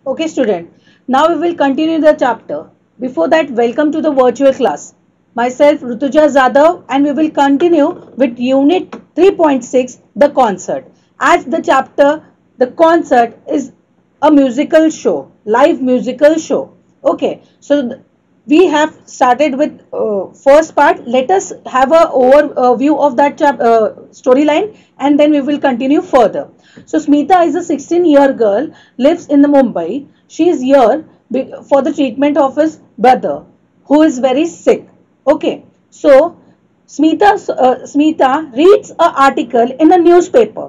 Okay, student. Now we will continue the chapter. Before that, welcome to the virtual class. Myself, Rutuja Zadav, and we will continue with Unit 3.6, the concert. As the chapter, the concert is a musical show, live musical show. Okay, so we have started with first part. Let us have a overview of that storyline, and then we will continue further. So Smita is a 16-year girl, lives in the Mumbai. She is here for the treatment of his brother, who is very sick. Okay, so Smita reads an article in a newspaper.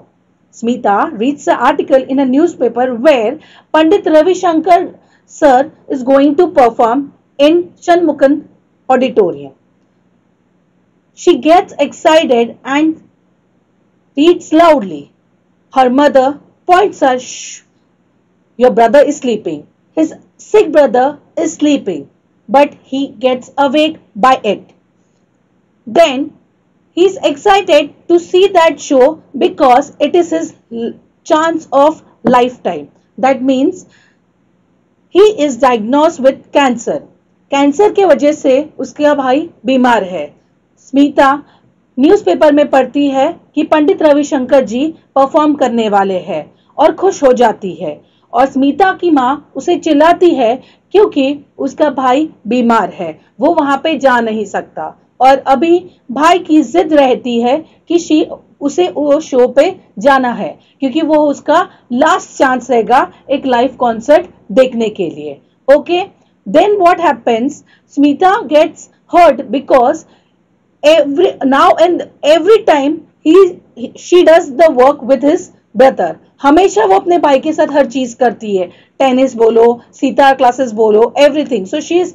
Smita reads an article in a newspaper where Pandit Ravi Shankar sir is going to perform in Shanmukan auditorium. She gets excited and reads loudly. Her mother points her, shh, your brother is sleeping. His sick brother is sleeping, but he gets awake by it. Then he is excited to see that show because it is his chance of lifetime. That means he is diagnosed with cancer. Cancer के वजह से उसका भाई बीमार है. Smita newspaper में पढ़ती है कि पंडित रविशंकर जी परफॉर्म करने वाले हैं और खुश हो जाती है. और स्मिता की माँ उसे चिल्लाती है क्योंकि उसका भाई बीमार है, वो वहां पे जा नहीं सकता. और अभी भाई की जिद रहती है कि उसे वो शो पे जाना है क्योंकि वो उसका लास्ट चांस रहेगा एक लाइव कॉन्सर्ट देखने के लिए. Okay, then what happens? Smita gets hurt because every time she does the work with his brother. हमेशा वो अपने भाई के साथ हर चीज करती है, टेनिस बोलो, सितार क्लासेस बोलो, everything. So she is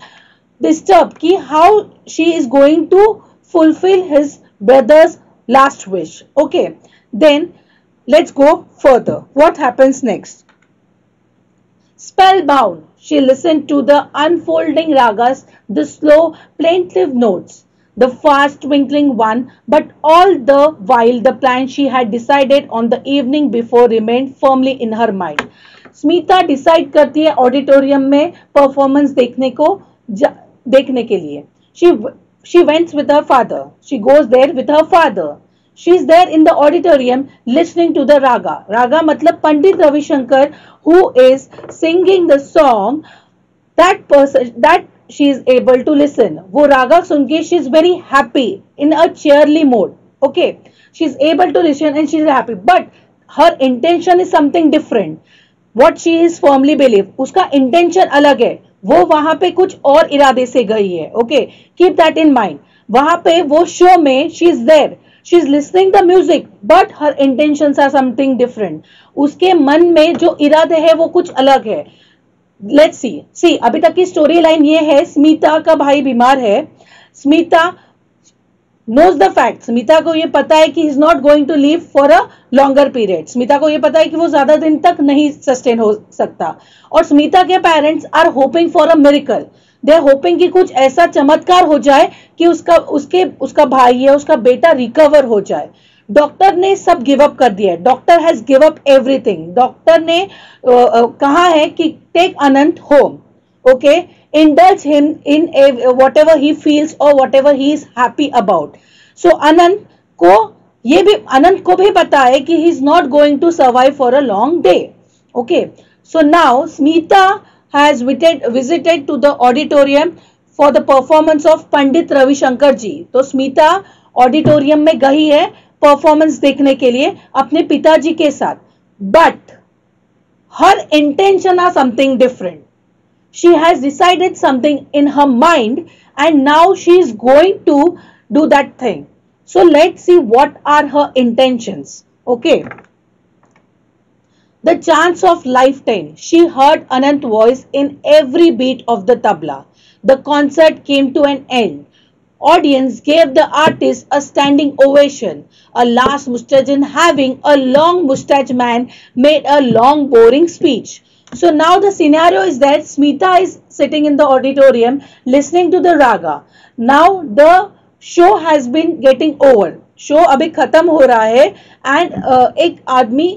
disturbed ki how she is going to fulfill his brother's last wish. Okay, then let's go further. What happens next? Spellbound, she listened to the unfolding ragas, the slow, plaintive notes, the fast twinkling one, but all the while the plan she had decided on the evening before remained firmly in her mind. Smita decide करती है auditorium में performance देखने के लिए. She went with her father. She goes there with her father. She is there in the auditorium listening to the raga. Raga मतलब Pandit Ravishankar who is singing the song. That she is able to listen. वो रागा सुन के she is very happy in a cheerly mode. Okay, she is able to listen and she is happy. But her intention is something different. What she is firmly believe. उसका intention अलग है. वो वहां पे कुछ और इरादे से गई है. Okay, keep that in mind. वहां पे वो शो में she is there, she is listening the music, but her intentions are something different. उसके मन में जो इरादे है वो कुछ अलग है. लेट्स सी अभी तक की स्टोरी लाइन ये है. स्मिता का भाई बीमार है. Smita knows the fact. Smita को ये पता है कि he is not going to live for a longer period. Smita को ये पता है कि वो ज्यादा दिन तक नहीं सस्टेन हो सकता. और स्मिता के parents are hoping for a miracle. They are hoping कि कुछ ऐसा चमत्कार हो जाए कि उसका भाई है, उसका बेटा रिकवर हो जाए. डॉक्टर ने सब गिव अप कर दिया. Doctor has give up everything. Doctor ने कहा है कि take Anant home. Okay, indulge him in whatever he feels or whatever he is happy about. So अनंत को भी पता है कि he is not going to survive for a long day. Okay, so now Smita has visited to the auditorium for the performance of Pandit Ravi Shankar ji. तो Smita auditorium में गई है performance देखने के लिए अपने पिताजी के साथ. But her intention are something different. She has decided something in her mind and now she is going to do that thing. So let's see what are her intentions. Okay. The chance of lifetime. She heard Anant's voice in every beat of the tabla. The concert came to an end. Audience gave the artist a standing ovation. A last mustache having a long mustache man made a long boring speech. So now the scenario is that Smita is sitting in the auditorium listening to the raga. Now the show has been getting over. Show अभी खत्म हो रहा है and एक आदमी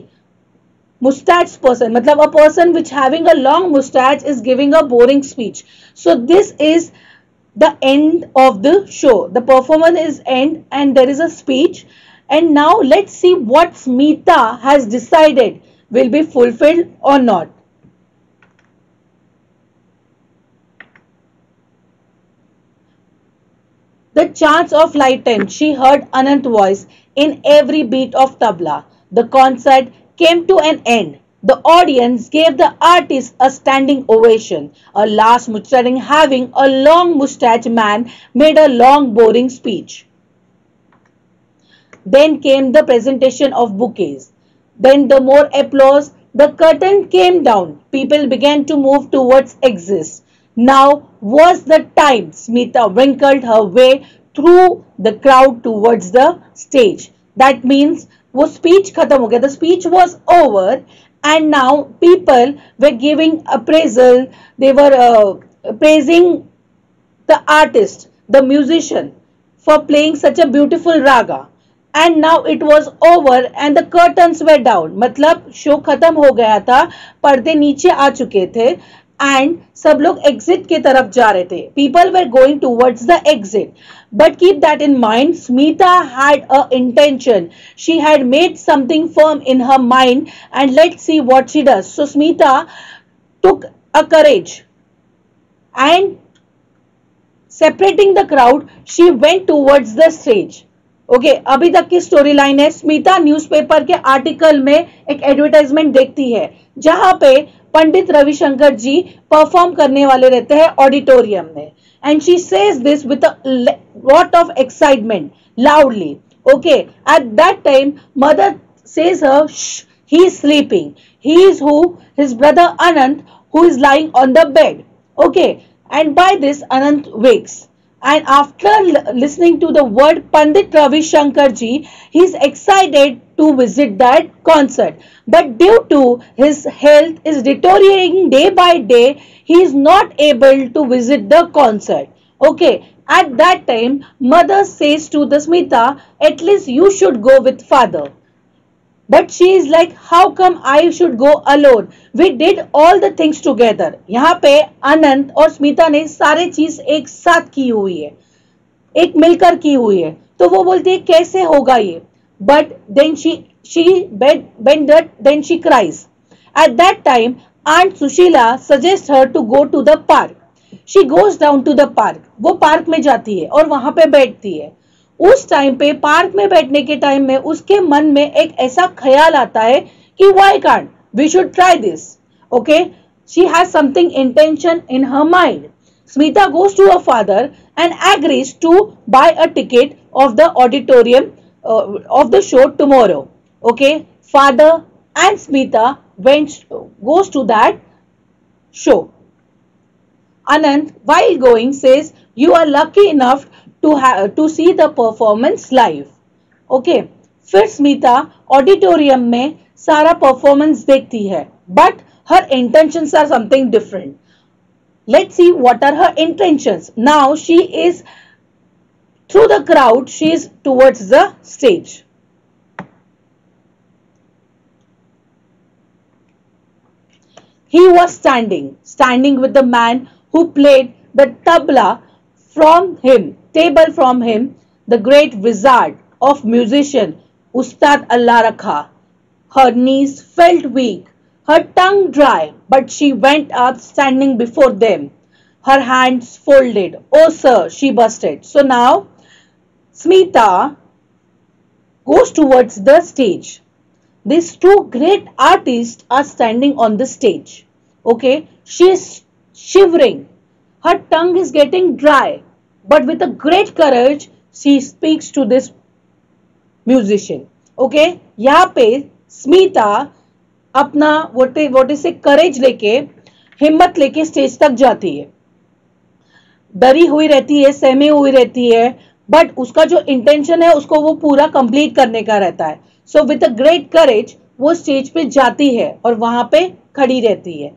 mustache person, matlab a person which having a long mustache is giving a boring speech. So this is the end of the show. The performance is end and there is a speech. And now let's see what Smita has decided will be fulfilled or not. The chants of lifetime, she heard Anant's voice in every beat of tabla. The concert came to an end. The audience gave the artist a standing ovation. A last mustache having a long mustache man made a long boring speech. Then came the presentation of bouquets. Then the more applause, the curtain came down. People began to move towards exits. Now was the time. Smita wrinkled her way through the crowd towards the stage. That means वो speech खत्म हो गया. The speech was over and now people were giving appraisal. They were praising the artist, the musician for playing such a beautiful raga. And now it was over and the curtains were down. मतलब show खत्म हो गया था, पर्दे नीचे आ चुके थे and सब लोग exit के तरफ जा रहे थे. People were going towards the exit. But keep that in mind, Smita had a intention. She had made something firm in her mind and let's see what she does. So Smita took a courage and separating the crowd, she went towards the stage. Okay अभी तक की story line है. Smita newspaper के article में एक advertisement देखती है जहां पे पंडित रविशंकर जी परफॉर्म करने वाले रहते हैं ऑडिटोरियम में. And she says this with a lot of excitement loudly. Okay at that time mother says her he is sleeping. He is who his brother Anant who is lying on the bed. Okay and by this Anant wakes. And after listening to the word Pandit Ravi Shankar ji, he is excited to visit that concert. But due to his health is deteriorating day by day, he is not able to visit the concert. Okay, at that time, mother says to the Smita, at least you should go with father. But she is like, how come I should go alone? We did all the things together. यहाँ पे अनंत और स्मिता ने सारे चीज एक साथ की हुई है, एक मिलकर की हुई है. तो वो बोलती है कैसे होगा ये. But then she cries. At that time, Aunt Sushila suggests her to go to the park. She goes down to the park. वो पार्क में जाती है और वहां पे बैठती है. उस टाइम पे पार्क में बैठने के टाइम में उसके मन में एक ऐसा ख्याल आता है कि why can't we should try this. Okay, she has something intention in her mind. Smita goes to her father and agrees to buy a ticket of the auditorium of the show tomorrow. Okay, father and Smita goes to that show. Anand, while going, says, "You are lucky enough to see the performance live." Okay, फिर Smita auditorium में सारा performance देखती है, but her intentions are something different. Let's see what are her intentions. Now she is through the crowd, she is towards the stage. He was standing with the man who played the tabla table from him, the great wizard of musician, Ustad Allah Rakha. Her knees felt weak, her tongue dry, but she went up standing before them, her hands folded. "Oh sir," she busted. So now Smita goes towards the stage. These two great artists are standing on the stage. Okay, she is shivering, her tongue is getting dry, but with a great courage she speaks to this musician. Okay, यहाँ पे स्मिता अपना वोटे से करेज लेके, हिम्मत लेके stage तक जाती है. डरी हुई रहती है, सहमी हुई रहती है, बट उसका जो इंटेंशन है उसको वो पूरा कंप्लीट करने का रहता है. So with a great courage वो स्टेज पे जाती है और वहां पे खड़ी रहती है.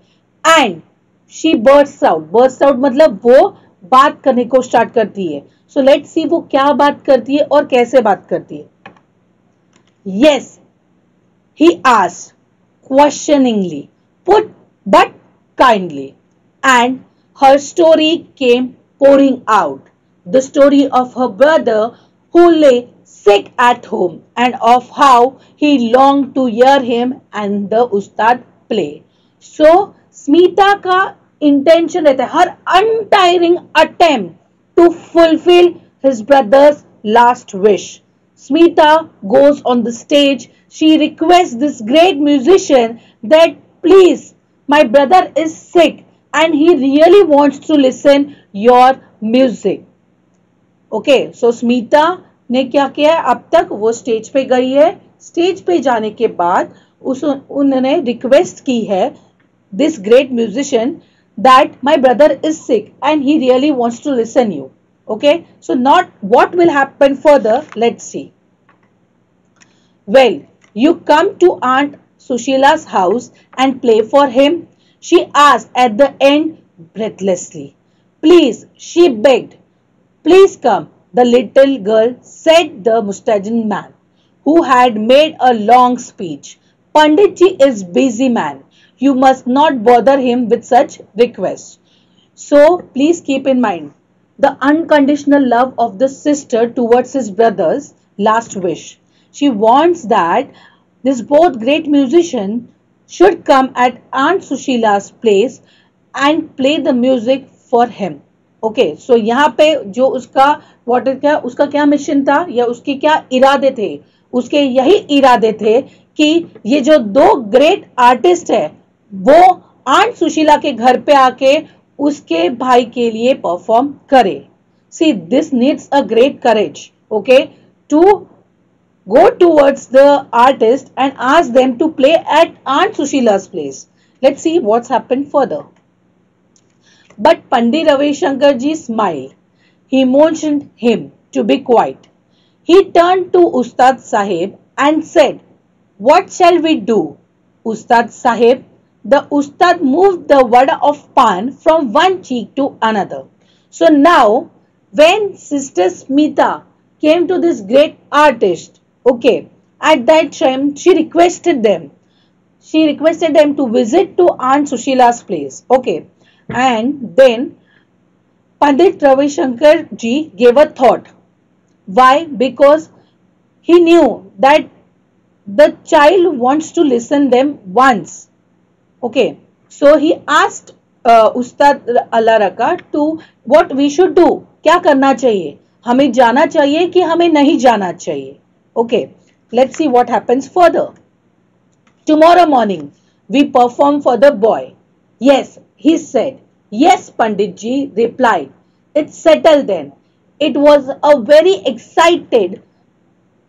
एंड शी बर्स्ट आउट मतलब वो बात करने को स्टार्ट करती है. सो लेट्स सी वो क्या बात करती है और कैसे बात करती है. Yes, he asked, questioningly, put but kindly, and her story came pouring out. The story of her brother who lay sick at home and of how he longed to hear him and the Ustad play. So Smita का intention रहता है, her untiring attempt to fulfill his brother's last wish. Smita goes on the stage. She requests this great musician that please, my brother is sick and he really wants to listen your music. Okay so Smita ने क्या किया है, अब तक वो stage पे गई है. स्टेज पे जाने के बाद उन्होंने रिक्वेस्ट की है this great musician that my brother is sick and he really wants to listen you. Okay so not what will happen further, let's see. Well, you come to Aunt Sushila's house and play for him? She asked at the end breathlessly. Please, she begged. Please come, the little girl said the mustachioed man, who had made a long speech. Panditji is busy man. You must not bother him with such requests. So, please keep in mind the unconditional love of the sister towards his brother's last wish. She wants that this both great musician should come at Aunt Sushila's place and play the music for him. Okay, so यहाँ पे जो उसका क्या mission था या उसके क्या इरादे थे, उसके यही इरादे थे कि ये जो दो ग्रेट आर्टिस्ट है वो आंट सुशीला के घर पे आके उसके भाई के लिए परफॉर्म करे. See, this needs a great courage, okay, to go towards the artist and ask them to play at Aunt Sushila's place. Let's see what's happened further. But Pandit Ravi Shankar ji smiled. He motioned him to be quiet. He turned to Ustad Sahib and said, "What shall we do, Ustad Sahib?" The Ustad moved the vada of pan from one cheek to another. So now, when Sister Smita came to this great artist, okay, at that time she requested them to visit to Aunt Sushila's place. Okay, and then Pandit Ravi Shankar ji gave a thought. Why? Because he knew that the child wants to listen them once. Okay, so he asked Ustad Allah Raka to what we should do. क्या करना चाहिए, हमें जाना चाहिए कि हमें नहीं जाना चाहिए. Okay, let's see what happens further. Tomorrow morning, we perform for the boy. Yes, he said. Yes, Pandit ji replied. It's settled then. It was a very excited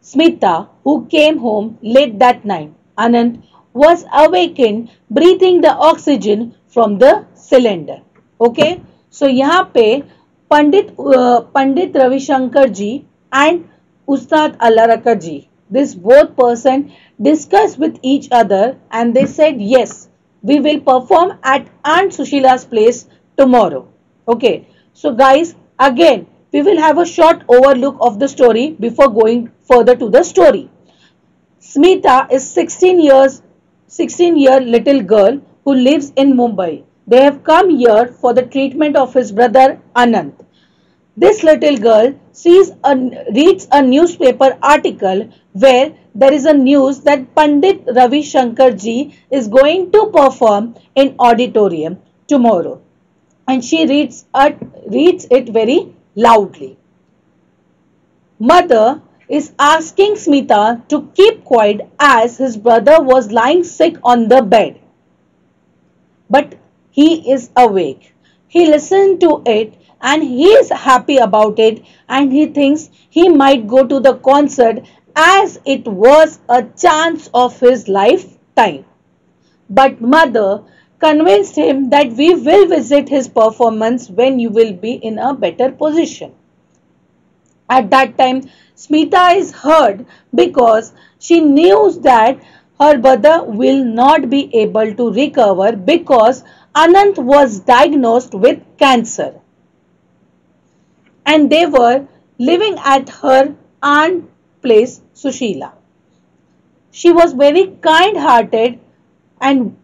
Smita who came home late that night. Anand was awakened, breathing the oxygen from the cylinder. Okay, so यहाँ पे पंडित रविशंकर जी and Ustad Allah Raka ji, this both person discussed with each other and they said yes, we will perform at Aunt Sushila's place tomorrow. Okay, so guys, again we will have a short overlook of the story before going further to the story. Smita is 16-year little girl who lives in Mumbai. They have come here for the treatment of his brother Anand. This little girl reads a newspaper article where there is a news that Pandit Ravi Shankar ji is going to perform in auditorium tomorrow, and she reads it very loudly. Mother is asking Smita to keep quiet as his brother was lying sick on the bed. But he is awake. He listened to it and he is happy about it and he thinks he might go to the concert as it was a chance of his lifetime. But mother convinced him that we will visit his performance when you will be in a better position. At that time, Smita is hurt because she knows that her brother will not be able to recover because Anant was diagnosed with cancer. And they were living at her aunt's place, Sushila. She was very kind-hearted and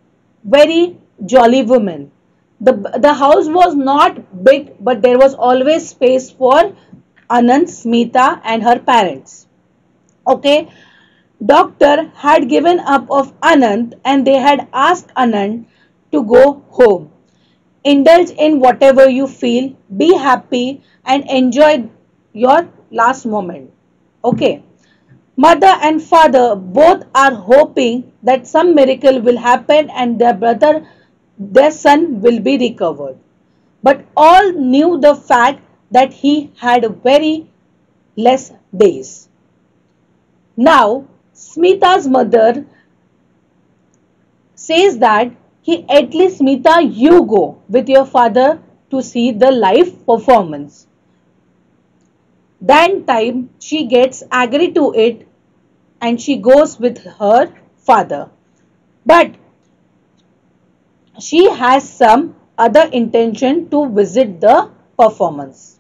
very jolly woman. The house was not big, but there was always space for Anand, Smita, and her parents. Okay, doctor had given up of Anand and they had asked Anand to go home. Indulge in whatever you feel, be happy, and enjoy your last moment. Okay. Mother and father both are hoping that some miracle will happen and their son, will be recovered. But all knew the fact that he had very less days. Now, Smita's mother says that at least Smita, you go with your father to see the live performance. Then time she gets agree to it and she goes with her father. But she has some other intention to visit the performance.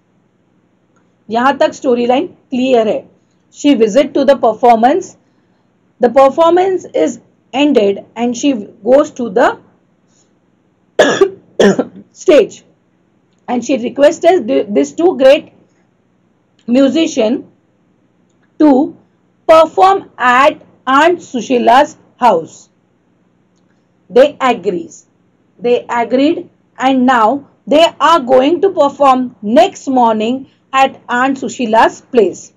यहाँ तक story line clear है. She visit to the performance. The performance is ended and she goes to the stage and she requested these two great musicians to perform at Aunt Sushila's house. They agreed and now they are going to perform next morning at Aunt Sushila's place.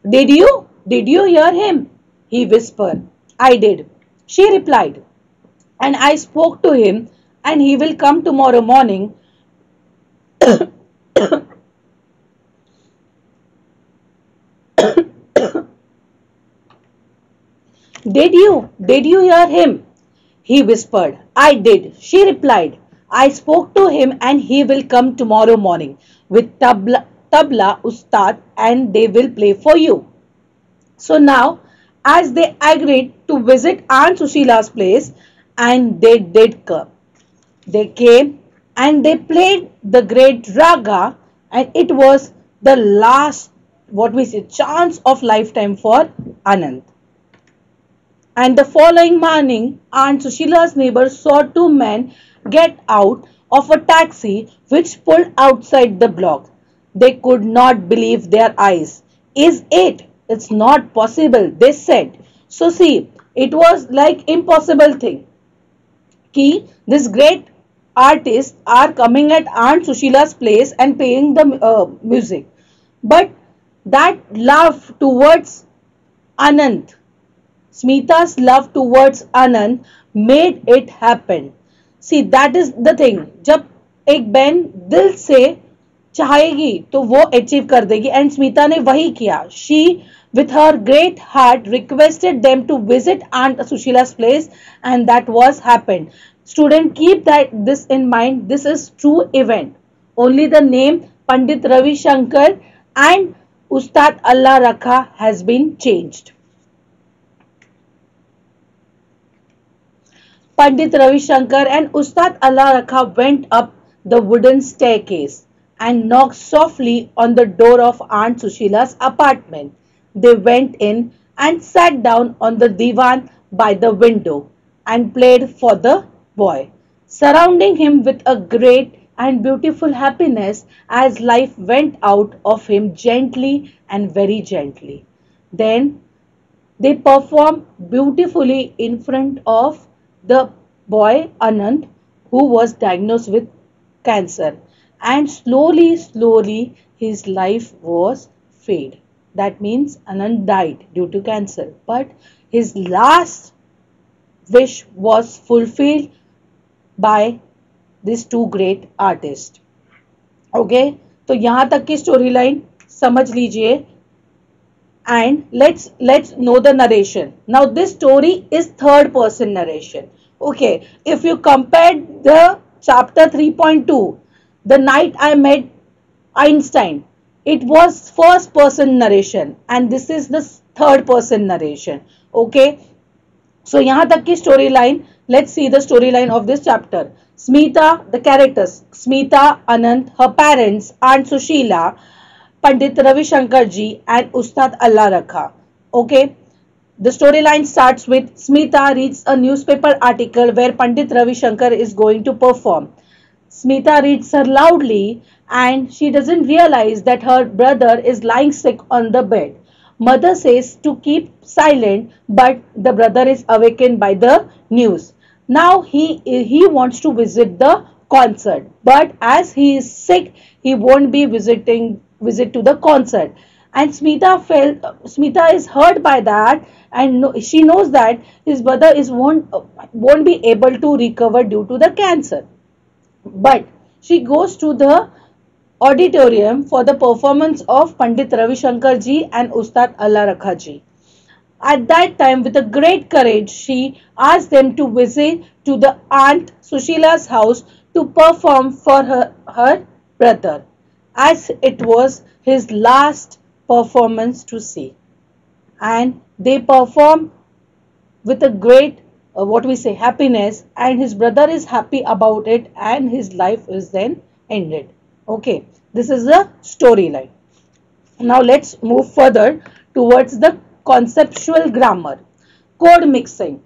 Did you hear him? He whispered. I did. She replied. And I spoke to him and he will come tomorrow morning. Did you hear him? He whispered. I did. She replied. I spoke to him and he will come tomorrow morning with tabla ustad and they will play for you. So now, as they agreed to visit Aunt Sushila's place and they did come. They came and they played the great raga and it was the last, chance of lifetime for Anand. And the following morning, Aunt Sushila's neighbors saw two men get out of a taxi which pulled outside the block. They could not believe their eyes. Is it? It's not possible, they said. So see, it was like impossible thing. Ki this great artists are coming at Aunt Sushila's place and playing the music. But that love towards Anand, Smita's love towards Anand made it happen. See, that is the thing. जब एक बहन दिल से चाहेगी तो वो achieve कर देगी एंड स्मिता ने वही किया. She with her great heart requested them to visit Aunt Sushila's place and that was happened. Student, keep this in mind. This is true event. Only the name Pandit Ravi Shankar and Ustad Allah Rakha has been changed. Pandit Ravi Shankar and Ustad Allah Rakha went up the wooden staircase and knocked softly on the door of Aunt Sushila's apartment. They went in and sat down on the divan by the window and played for the boy, surrounding him with a great and beautiful happiness as life went out of him gently and very gently. Then they performed beautifully in front of the boy Anand, who was diagnosed with cancer, and slowly his life was fade. That means Anand died due to cancer, but his last wish was fulfilled by these two great artists. Okay, तो यहाँ तक की story line समझ लीजिए. And let's know the narration. Now this story is third person narration. Okay, if you compare the chapter 3.2, the night I met Einstein, it was first person narration and this is the third person narration. Okay, so यहाँ तक की story line. Let's see the storyline of this chapter. Smita, the characters, Smita, Anand, her parents, Aunt Sushila, Pandit Ravi Shankar ji and Ustad Allah Rakha. Okay. The storyline starts with Smita reads a newspaper article where Pandit Ravi Shankar is going to perform. Smita reads her loudly and she doesn't realize that her brother is lying sick on the bed. Mother says to keep silent, but the brother is awakened by the news. Now he wants to visit the concert, but as he is sick, he won't be visit to the concert. And Smita is hurt by that, and she knows that his brother is won't be able to recover due to the cancer. But she goes to the auditorium for the performance of Pandit Ravi Shankar ji and Ustad Allah Rakha ji. At that time, with a great courage, she asked them to visit to the aunt Sushila's house to perform for her brother, as it was his last performance to see. And they perform with a great what we say happiness, and his brother is happy about it, and his life is then ended. Okay, this is the storyline. Now let's move further towards the conceptual grammar. Code mixing.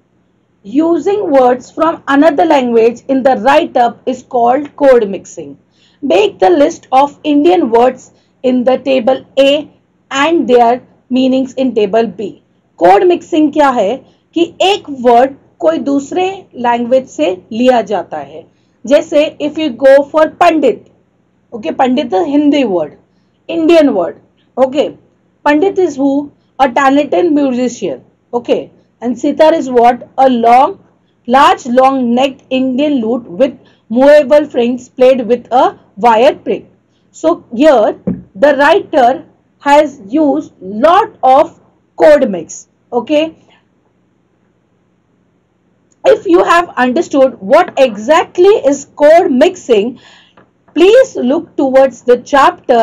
Using words from another language in the write-up is called code mixing. Make the list of Indian words in the table A and their meanings in table B. Code mixing क्या है कि एक word कोई दूसरे language से लिया जाता है. जैसे if you go for Pandit, okay, Pandit is Hindi word, Indian word, okay. Pandit is who? A talented musician, okay. And sitar is what? A large long necked Indian lute with movable strings played with a wire prick. So here the writer has used lot of code mix. Okay. If you have understood what exactly is code mixing, please look towards the chapter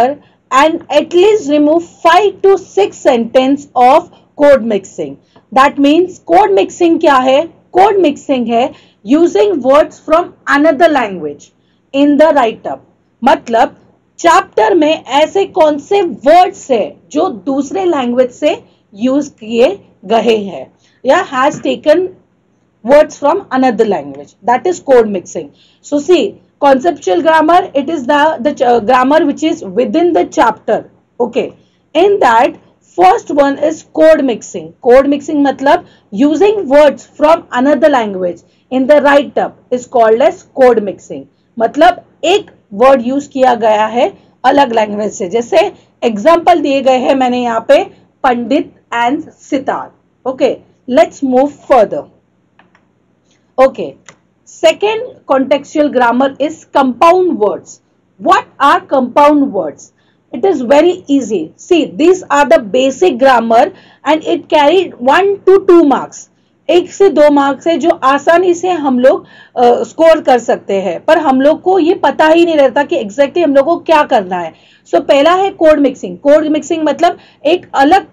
and at least remove 5 to 6 sentences of code mixing. That means code mixing क्या है? Code mixing है using words from another language in the write-up. मतलब chapter में ऐसे कौन से words है जो दूसरे लैंग्वेज से यूज किए गए हैं या has taken words from another language. That is code mixing. So see, conceptual grammar, it is the grammar which is within the chapter. Okay. In that, first one is code mixing. Code mixing matlab using words from another language in the write-up is called as code mixing. मतलब एक word use किया गया है अलग language से. जैसे example दिए गए हैं मैंने यहाँ पे पंडित and sitar. Okay. Let's move further. Okay. Second contextual grammar is compound words. What are compound words? It is very easy. See, these are the basic grammar and it carried 1 to 2 marks. 1 से 2 marks है जो आसानी से हम लोग score कर सकते हैं, पर हम लोग को ये पता ही नहीं रहता कि एग्जैक्टली हम लोग को क्या करना है. सो पहला है कोड मिक्सिंग. कोड मिक्सिंग मतलब एक अलग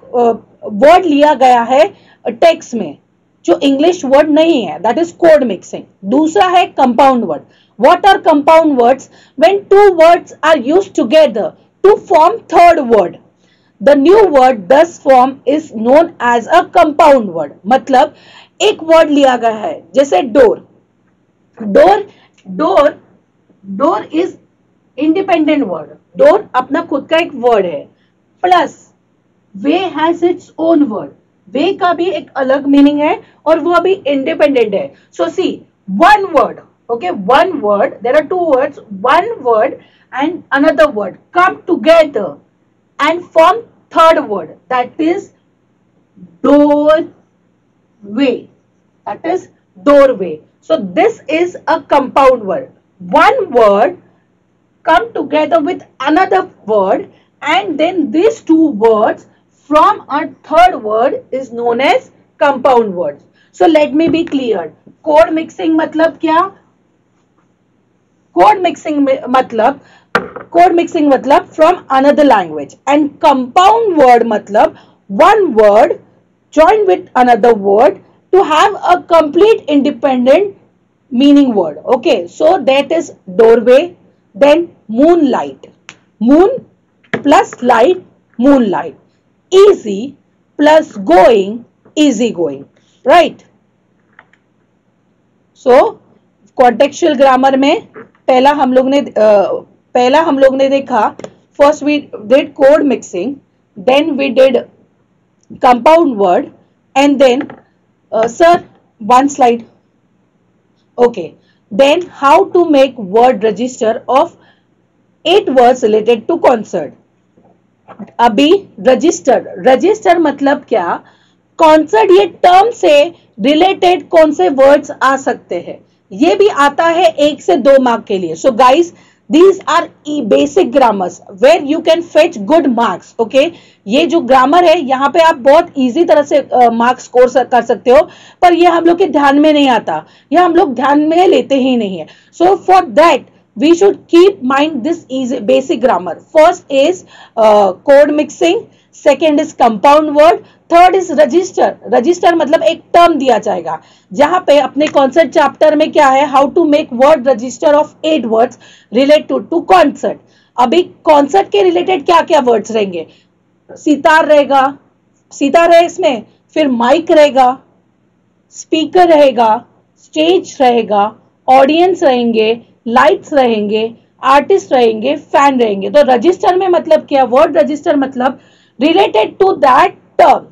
वर्ड लिया गया है टेक्स्ट में जो इंग्लिश वर्ड नहीं है, दैट इज कोड मिक्सिंग. दूसरा है compound word. What are compound words? When 2 words are used together to form third word, the new word thus form is known as a compound word. मतलब एक word लिया गया है जैसे door. Door is independent word. Door अपना खुद का एक वर्ड है. Plus way has its own word. Way का भी एक अलग मीनिंग है और वो अभी इंडिपेंडेंट है. So see, one word, okay, one word, there are 2 words, one word and another word come together and form third word, that is doorway. That is doorway. So this is a compound word. One word come together with another word and then these 2 words from a third word is known as compound words. So let me be clear. Code mixing मतलब क्या? Code mixing मतलब from another language, and compound word मतलब one word joined with another word to have a complete independent meaning word. Okay, so that is doorway, then moonlight. Moon plus light, moonlight. Easy plus going easy going, right? So contextual grammar में पहला हम लोग ने देखा, first we did code mixing, then we did compound word, and then sir, one slide. Okay, then how to make word register of 8 words related to concert. अभी register मतलब क्या, concert ये टर्म से रिलेटेड कौन से words आ सकते हैं, ये भी आता है 1 से 2 मार्क के लिए. So guys, these are basic grammars where you can fetch good marks. Okay, ये जो ग्रामर है यहाँ पे आप बहुत इजी तरह से मार्क्स स्कोर कर सकते हो, पर ये हम लोग के ध्यान में नहीं आता, ये हम लोग ध्यान में लेते ही नहीं है. So for that we should keep mind this easy basic grammar. First is code mixing, second is compound word, third is register मतलब एक टर्म दिया जाएगा, जहां पे अपने कॉन्सेप्ट चैप्टर में क्या है, how to make word register of 8 words related to concert. अभी कॉन्सर्ट के रिलेटेड क्या क्या वर्ड्स रहेंगे, सितार है इसमें, फिर माइक रहेगा, स्पीकर रहेगा, स्टेज रहेगा, ऑडियंस रहेंगे, लाइट्स रहेंगे, आर्टिस्ट रहेंगे, फैन रहेंगे. तो रजिस्टर में मतलब क्या, वर्ड रजिस्टर मतलब related to that term,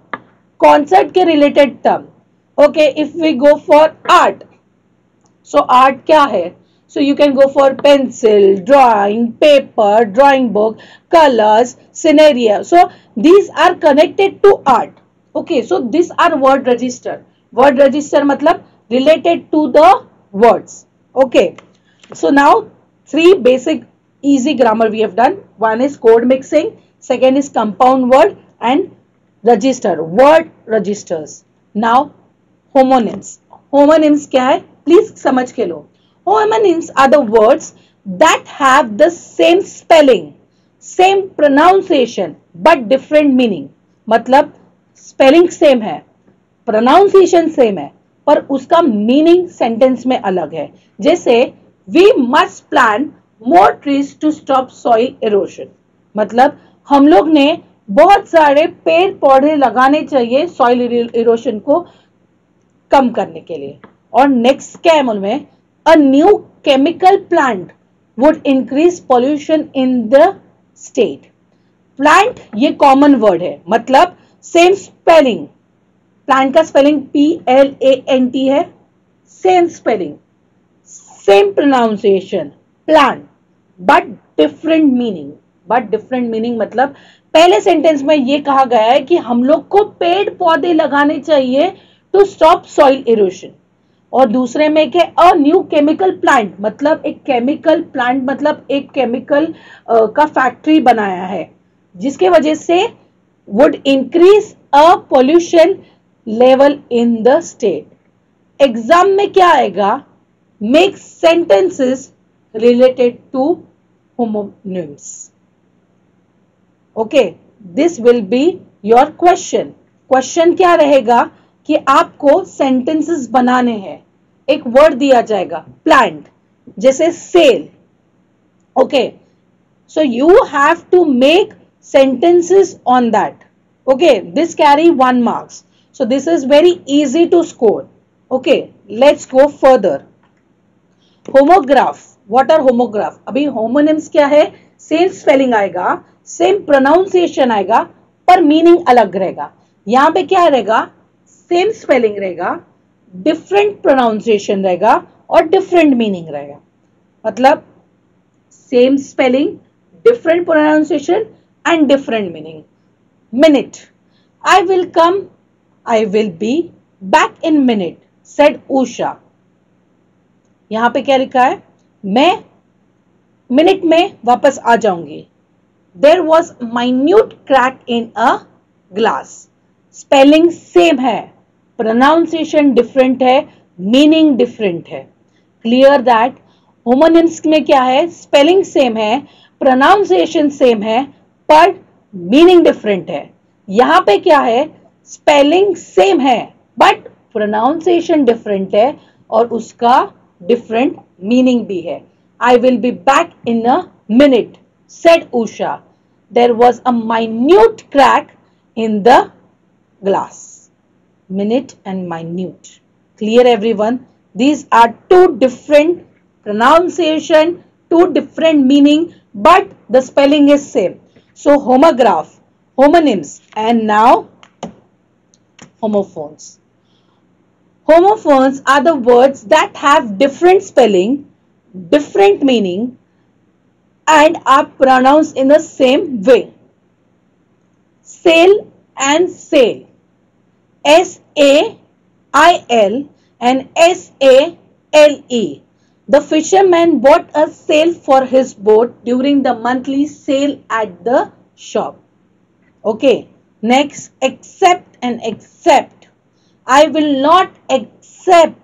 concert के related term. Okay, if we go for art, so art क्या है, so you can go for pencil, drawing paper, drawing book, colours, scenario. So these are connected to art. Okay, so this are word register मतलब related to the words. Okay, so now 3 basic easy grammar we have done. One is code mixing, second is compound word, and register, word registers. Now homonyms क्या है, please समझ के लो. Homonyms are the words that have the same spelling, same pronunciation but different meaning. मतलब spelling same है, pronunciation same है, पर उसका meaning sentence में अलग है. जैसे We must plant more trees to stop soil erosion. मतलब हम लोग ने बहुत सारे पेड़ पौधे लगाने चाहिए सॉइल इरोशन को कम करने के लिए. और नेक्स्ट क्या है बोल में, a new chemical plant would increase pollution in the state. Plant ये कॉमन वर्ड है, मतलब सेम स्पेलिंग, प्लांट का स्पेलिंग PLANT है, same spelling, same pronunciation, plant, but different meaning. मतलब पहले सेंटेंस में ये कहा गया है कि हम लोग को पेड़ पौधे लगाने चाहिए टू स्टॉप सॉइल इरोशन, और दूसरे में क्या, अ न्यू केमिकल प्लांट मतलब एक केमिकल प्लांट मतलब एक केमिकल का फैक्ट्री बनाया है, जिसके वजह से would increase a pollution level in the state. Exam में क्या आएगा, make sentences related to homonyms. Okay, this will be your question. Question क्या रहेगा कि आपको sentences बनाने हैं. एक वर्ड दिया जाएगा plant, जैसे sale. Okay, so you have to make sentences on that. Okay, this carry 1 marks. So this is very easy to score. Okay, let's go further. Homograph, what are homograph. अभी homonyms क्या है, same spelling आएगा, same pronunciation आएगा, पर meaning अलग रहेगा. यहां पे क्या रहेगा, सेम स्पेलिंग रहेगा, डिफरेंट प्रोनाउंसिएशन रहेगा और डिफरेंट मीनिंग रहेगा. मतलब same spelling, different pronunciation and different meaning. Minute, I will be back in minute, said Usha. यहां पे क्या लिखा है, मैं मिनट में वापस आ जाऊंगी. There was minute crack in a glass. Spelling same है, प्रोनाउंसिएशन डिफरेंट है, मीनिंग डिफरेंट है. क्लियर दैट होमोनिम्स में क्या है, स्पेलिंग सेम है, प्रोनाउंसिएशन सेम है, पर मीनिंग डिफरेंट है. यहां पे क्या है, स्पेलिंग सेम है बट प्रोनाउंसिएशन डिफरेंट है और उसका डिफरेंट मीनिंग भी है. I will be back in a minute, said Usha. There was a minute crack in the glass. minute and minute. Clear everyone? These are two different pronunciation, two different meaning, but the spelling is same. So homograph, homonyms, and now homophones. Homophones are the words that have different spelling, different meaning, and are pronounced in the same way. Sail and sail. S-A-I-L and S-A-L-E. The fisherman bought a sail for his boat during the monthly sale at the shop. Okay. Next, accept and accept. I will not accept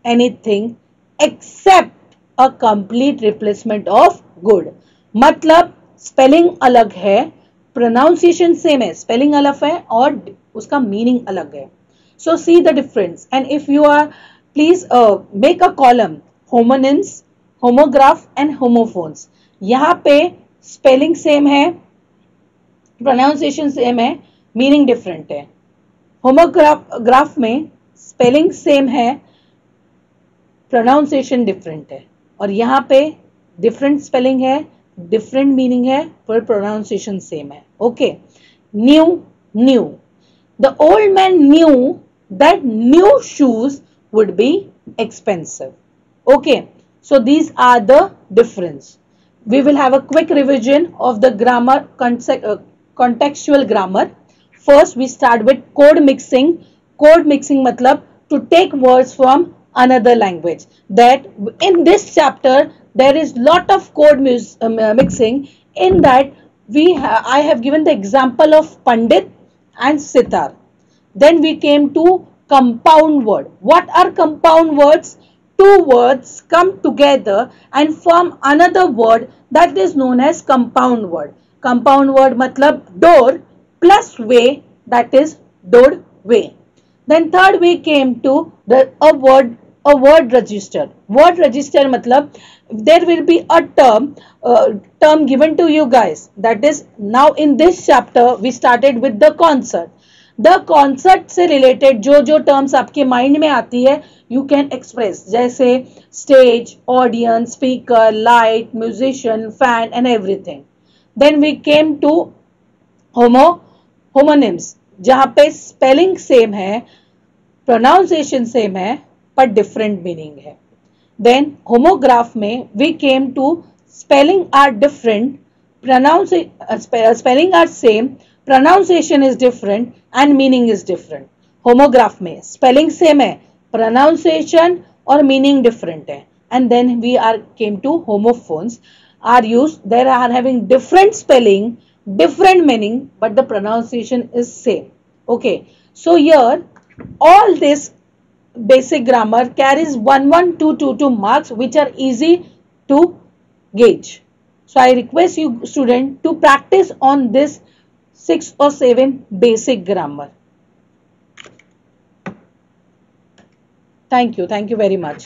anything except a complete replacement of good. मतलब spelling अलग है, pronunciation same है, spelling अलग है और उसका meaning अलग है. So see the difference. And if you are, please make a column homonyms, homograph and homophones. यहाँ पे स्पेलिंग सेम है, प्रोनाउंसिएशन सेम है, मीनिंग डिफरेंट है. होमोग्राफ में स्पेलिंग सेम है, प्रोनाउंसिएशन डिफरेंट है. और यहाँ पे डिफरेंट स्पेलिंग है, डिफरेंट मीनिंग है, पर प्रोनाउंसिएशन सेम है. Okay. New, new. The old man new that new shoes would be expensive. Okay, so these are the difference. We will have a quick revision of the grammar, contextual grammar. First we start with code mixing. Code mixing matlab to take words from another language. That in this chapter there is lot of code mixing. In that I have given the example of Pandit and Sitar. Then we came to compound word. What are compound words? Two words come together and form another word that is known as compound word. Compound word matlab door plus way, that is doorway. Then third we came to a word register. Word register matlab there will be a term given to you guys. That is, now in this chapter we started with the concert. The concert से related जो जो terms आपके mind में आती है you can express, जैसे stage, audience, speaker, light, musician, fan and everything. Then we came to homonyms, जहां पे स्पेलिंग सेम है, प्रोनाउंसिएशन सेम है, पर डिफरेंट मीनिंग है. देन होमोग्राफ में we came to spelling are different, spelling are same, pronunciation is different and meaning is different. Homograph में spelling same है, pronunciation और meaning different है. And then we came to homophones are used. They are having different spelling, different meaning, but the pronunciation is same. Okay. So here all this basic grammar carries 11222 marks, which are easy to gauge. So I request you student to practice on this 6 or 7 basic grammar. Thank you very much.